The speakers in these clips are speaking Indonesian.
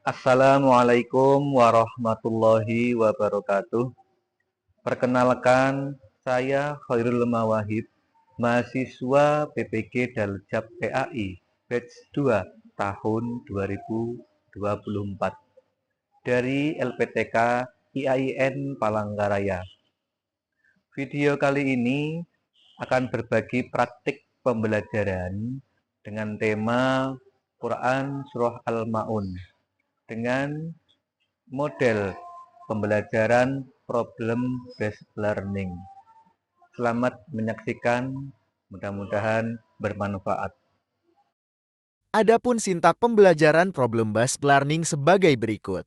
Assalamualaikum warahmatullahi wabarakatuh. Perkenalkan, saya Khairul Mawahib, mahasiswa PPG Daljab PAI, batch 2 tahun 2024 dari LPTK IAIN Palangkaraya. Video kali ini akan berbagi praktik pembelajaran dengan tema Quran Surah Al-Ma'un dengan model pembelajaran problem based learning. Selamat menyaksikan, mudah-mudahan bermanfaat. Adapun sintak pembelajaran problem based learning sebagai berikut.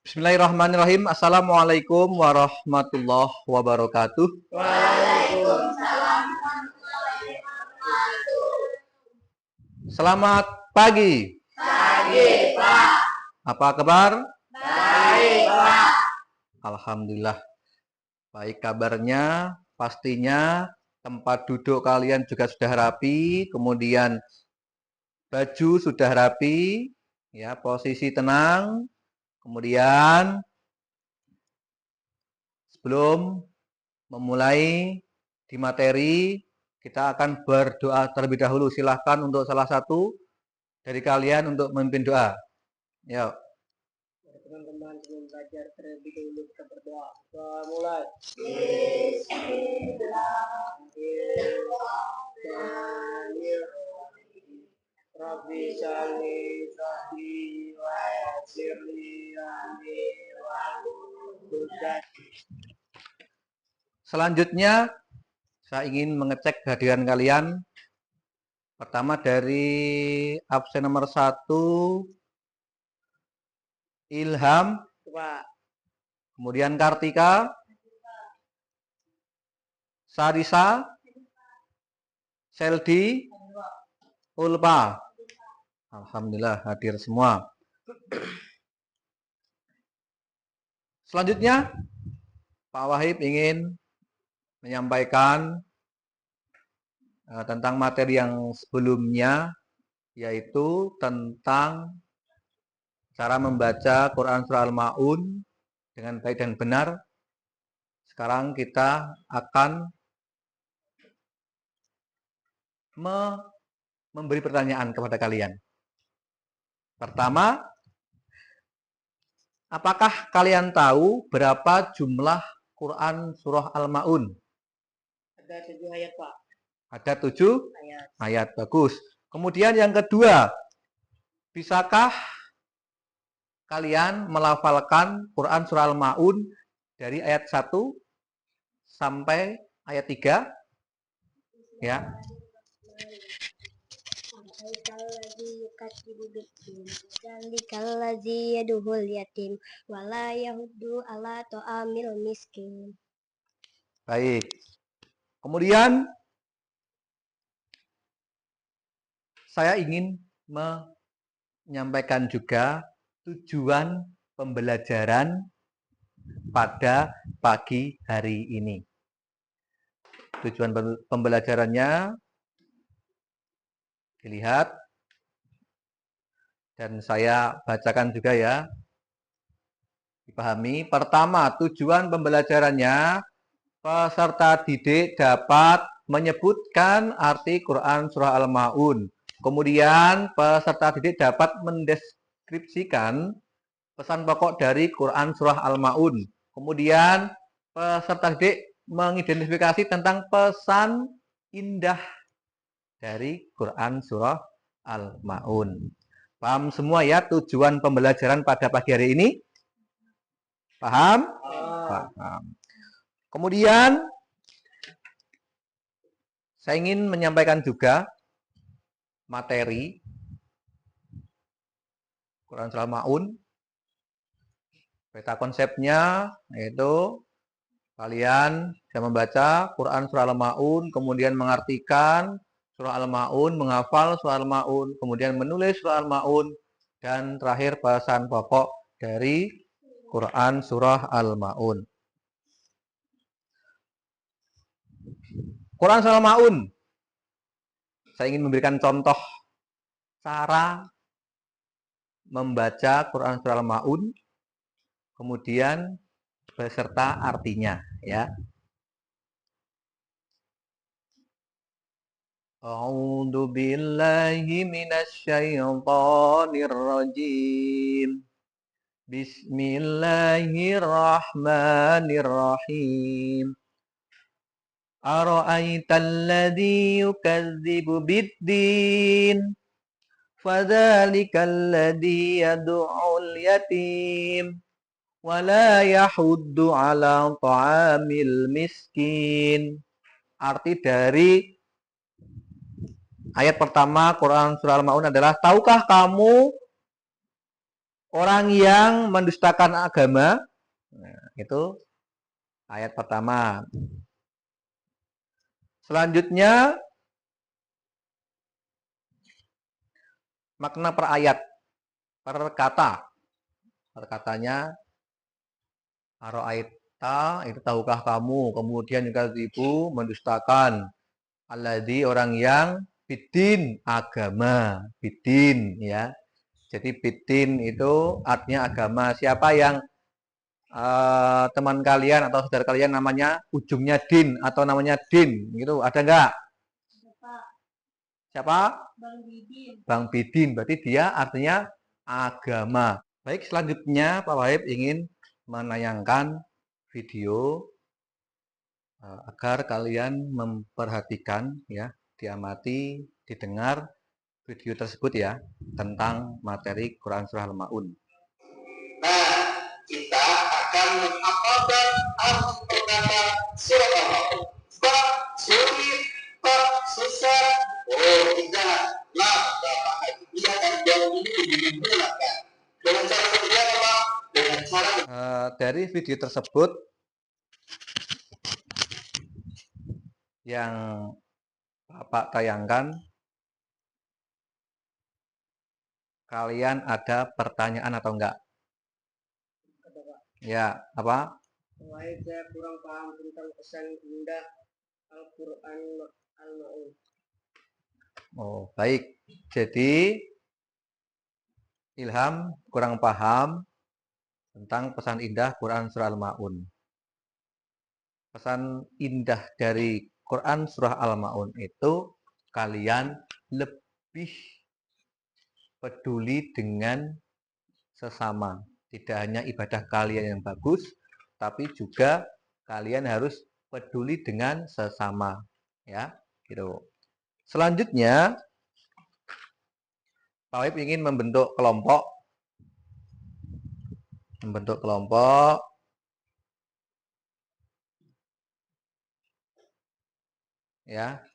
Bismillahirrahmanirrahim. Assalamualaikum warahmatullahi wabarakatuh. Waalaikumsalam. Selamat pagi. Pagi, Pak. Apa kabar? Baik, Pak. Alhamdulillah. Baik kabarnya, pastinya tempat duduk kalian juga sudah rapi, kemudian baju sudah rapi, ya, posisi tenang. Kemudian sebelum memulai di materi, kita akan berdoa terlebih dahulu. Silahkan untuk salah satu dari kalian untuk memimpin doa. Yuk. Teman-teman sebelum belajar terlebih dahulu kita berdoa. Mulai. Rabbi shalli sahli wa yassirli amri wa Selanjutnya, saya ingin mengecek kehadiran kalian. Pertama dari absen nomor 1, Ilham, Pak. kemudian Kartika, Sarisa, Seldi, Ulpa. Alhamdulillah hadir semua. Selanjutnya, Pak Wahib ingin menyampaikan tentang materi yang sebelumnya, yaitu tentang cara membaca Quran Surah Al-Ma'un dengan baik dan benar. Sekarang kita akan memberi pertanyaan kepada kalian. Pertama, apakah kalian tahu berapa jumlah Quran Surah Al-Ma'un? Ada 7 ayat, Pak. Ada 7 ayat. Bagus. Kemudian yang kedua, bisakah kalian melafalkan Quran Surah Al-Ma'un dari ayat 1 sampai ayat 3? Ya. Kallazi yaduhul yatim wala yahuddu ala ta'amil miskin. Baik. Kemudian saya ingin menyampaikan juga tujuan pembelajaran pada pagi hari ini. Tujuan pembelajarannya dilihat dan saya bacakan juga ya. Dipahami. Pertama, tujuan pembelajarannya peserta didik dapat menyebutkan arti Quran Surah Al-Ma'un. Kemudian peserta didik dapat mendeskripsikan pesan pokok dari Quran Surah Al-Ma'un. Kemudian peserta didik mengidentifikasi tentang pesan indah dari Quran Surah Al-Ma'un. Paham semua ya tujuan pembelajaran pada pagi hari ini? Paham? Paham. Kemudian saya ingin menyampaikan juga materi Quran Surah Al-Ma'un. Peta konsepnya yaitu kalian bisa membaca Quran Surah Al-Ma'un, kemudian mengartikan Surah Al-Ma'un, menghafal Surah Al-Ma'un, kemudian menulis Surah Al-Ma'un, dan terakhir pesan pokok dari Quran Surah Al-Ma'un. Quran Surah Al-Ma'un. Saya ingin memberikan contoh cara membaca Quran surah Al-Maun, kemudian beserta artinya, ya. A'udzu billahi minasyaitonir rajim. Bismillahirrahmanirrahim. Ara'aital ladzi yukadzibu biddin? Fadzalikal ladzi yad'ul yatim wa la yahuddu 'ala ta'amil miskin. Arti dari ayat pertama Quran surah Al-Maun adalah, tahukah kamu orang yang mendustakan agama? Nah, itu ayat pertama. Selanjutnya makna per ayat, per kata. Per katanya aro'aita, itu tahukah kamu, kemudian juga ibu mendustakan. Alladzi, orang yang, bidin, agama, bidin, ya. Jadi bidin itu artinya agama. Siapa yang teman kalian atau saudara kalian namanya ujungnya din atau namanya din, gitu, ada nggak? Siapa? Bang Bidin. Bang Bidin, berarti dia artinya agama. Baik, selanjutnya Pak Wahib ingin menayangkan video agar kalian memperhatikan, ya, diamati, didengar video tersebut, ya, tentang materi Quran surah Al-Maun. Nah, kita akan menghafalkan arti perkata surah Al-Maun. Bab sulit, bab susah. Oh tidak, lah Bapak dia akan jauh ini dimulakan. Dengan cara seperti apa? Dengan cara Dari video tersebut yang Bapak tayangkan, kalian ada pertanyaan atau enggak? Ya, apa? Wahai, saya kurang paham tentang pesan indah Al-Quran Al-Maun. Oh, baik. Jadi Ilham kurang paham tentang pesan indah Quran surah Al-Maun. Pesan indah dari Quran surah Al-Maun itu, kalian lebih peduli dengan sesama. Tidak hanya ibadah kalian yang bagus, tapi juga kalian harus peduli dengan sesama, ya, gitu. Selanjutnya Pak Wahib ingin membentuk kelompok, ya.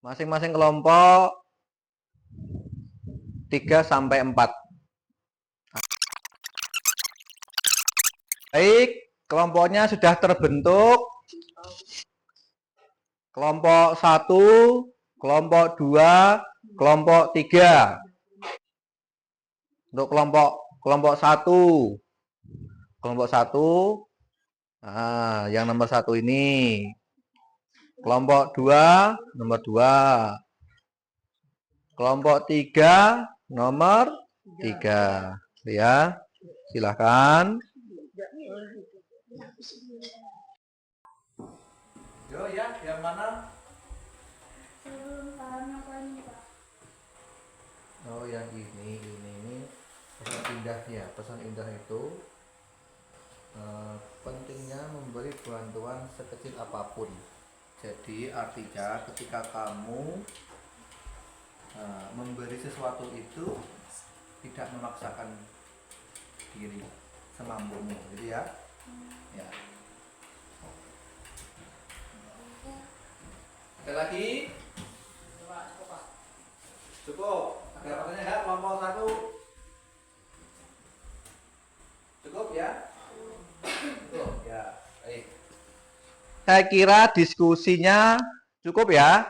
Masing-masing kelompok 3 sampai 4. Baik, kelompoknya sudah terbentuk. Kelompok 1, kelompok 2, kelompok 3. Untuk kelompok 1. Kelompok 1, nah, yang nomor 1 ini. Kelompok 2, nomor 2. Kelompok 3, nomor 3. Ya, silahkan. Yo ya, yang mana? Oh, yang ini pesan indah, ya. Pesan indah itu pentingnya memberi bantuan sekecil apapun. Jadi artinya ketika kamu memberi sesuatu itu tidak memaksakan diri, semampumu, gitu ya. Ya. Sekali lagi. Cukup. Ada pertanyaan enggak? Kelompok 1. Cukup ya? Cukup ya. Baik. Saya kira diskusinya cukup ya.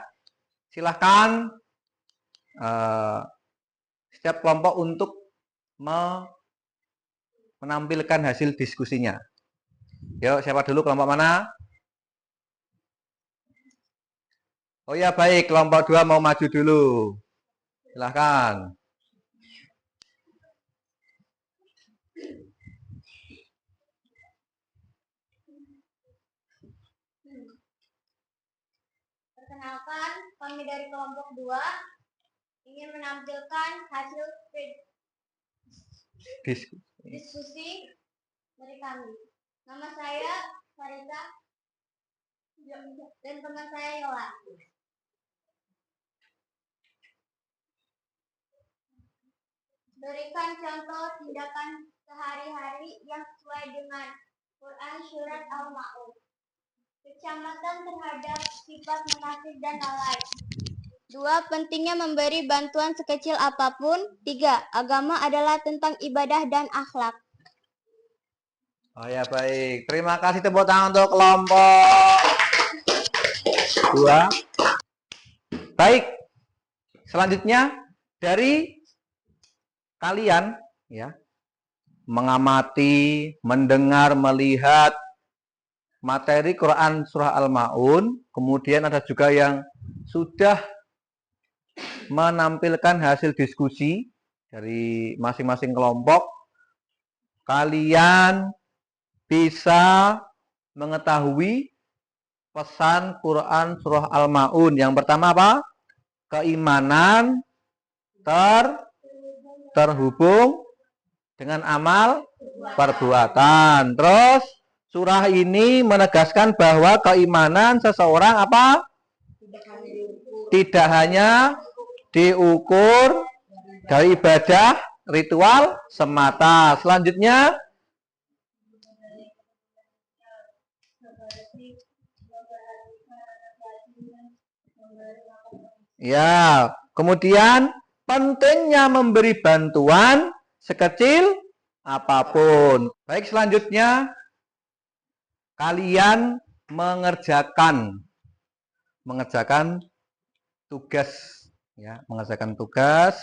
Silahkan setiap kelompok untuk menampilkan hasil diskusinya. Yuk, siapa dulu, kelompok mana? Oh ya baik, kelompok 2 mau maju dulu. Silahkan. Perkenalkan, kami dari kelompok 2 ingin menampilkan hasil diskusi dari kami. Nama saya Farida dan teman saya Yola. Berikan contoh tindakan sehari-hari yang sesuai dengan Quran Surat Al-Ma'un. Kecamatan terhadap sifat munafik dan lalai. 2. Pentingnya memberi bantuan sekecil apapun. 3. Agama adalah tentang ibadah dan akhlak. Oh ya baik, terima kasih, tepuk tangan untuk kelompok 2. Baik, selanjutnya dari kalian ya mengamati, mendengar, melihat materi Quran Surah Al-Ma'un, kemudian ada juga yang sudah menampilkan hasil diskusi dari masing-masing kelompok. Kalian bisa mengetahui pesan Quran Surah Al-Ma'un. Yang pertama apa? Keimanan terhubung dengan amal perbuatan. Terus surah ini menegaskan bahwa keimanan seseorang apa? Tidak hanya diukur dari ibadah ritual semata. Selanjutnya ya, kemudian pentingnya memberi bantuan sekecil apapun. Baik, selanjutnya kalian mengerjakan tugas ya, mengerjakan tugas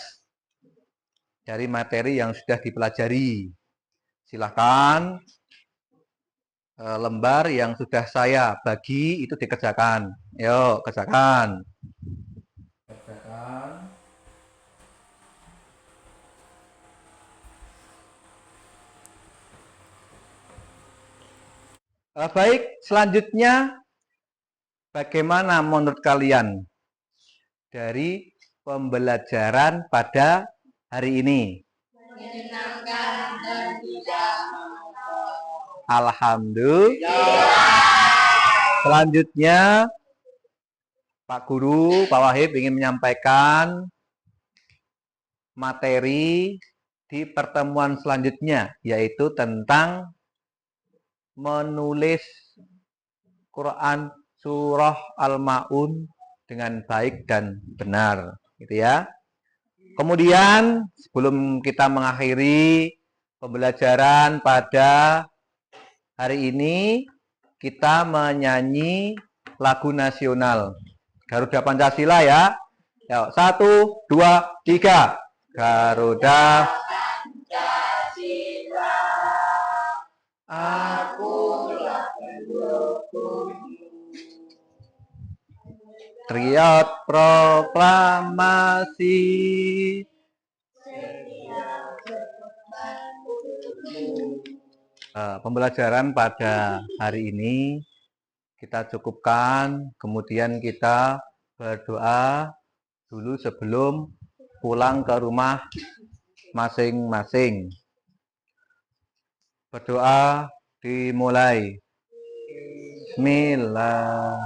dari materi yang sudah dipelajari. Silahkan lembar yang sudah saya bagi itu dikerjakan. Yuk, kerjakan. Baik, selanjutnya bagaimana menurut kalian dari pembelajaran pada hari ini? Menyenangkan dan tidak monoton. Alhamdulillah. Selanjutnya Pak Guru, Pak Wahib ingin menyampaikan materi di pertemuan selanjutnya, yaitu tentang menulis Quran Surah Al-Ma'un dengan baik dan benar, gitu ya. Kemudian sebelum kita mengakhiri pembelajaran pada hari ini, kita menyanyi lagu nasional Garuda Pancasila ya. Yuk, 1, 2, 3. Garuda Pancasila, akulah pendukungmu. Teriak proklamasi. Pembelajaran pada hari ini kita cukupkan, kemudian kita berdoa dulu sebelum pulang ke rumah masing-masing. Berdoa dimulai. Bismillah.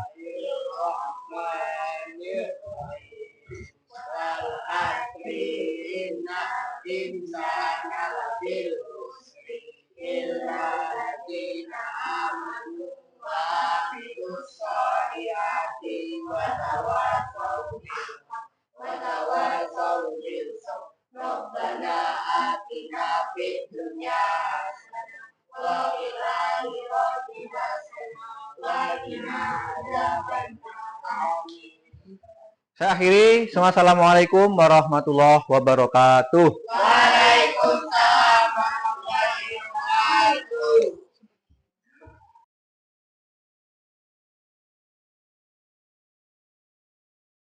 Saya akhiri. Assalamualaikum warahmatullahi wabarakatuh.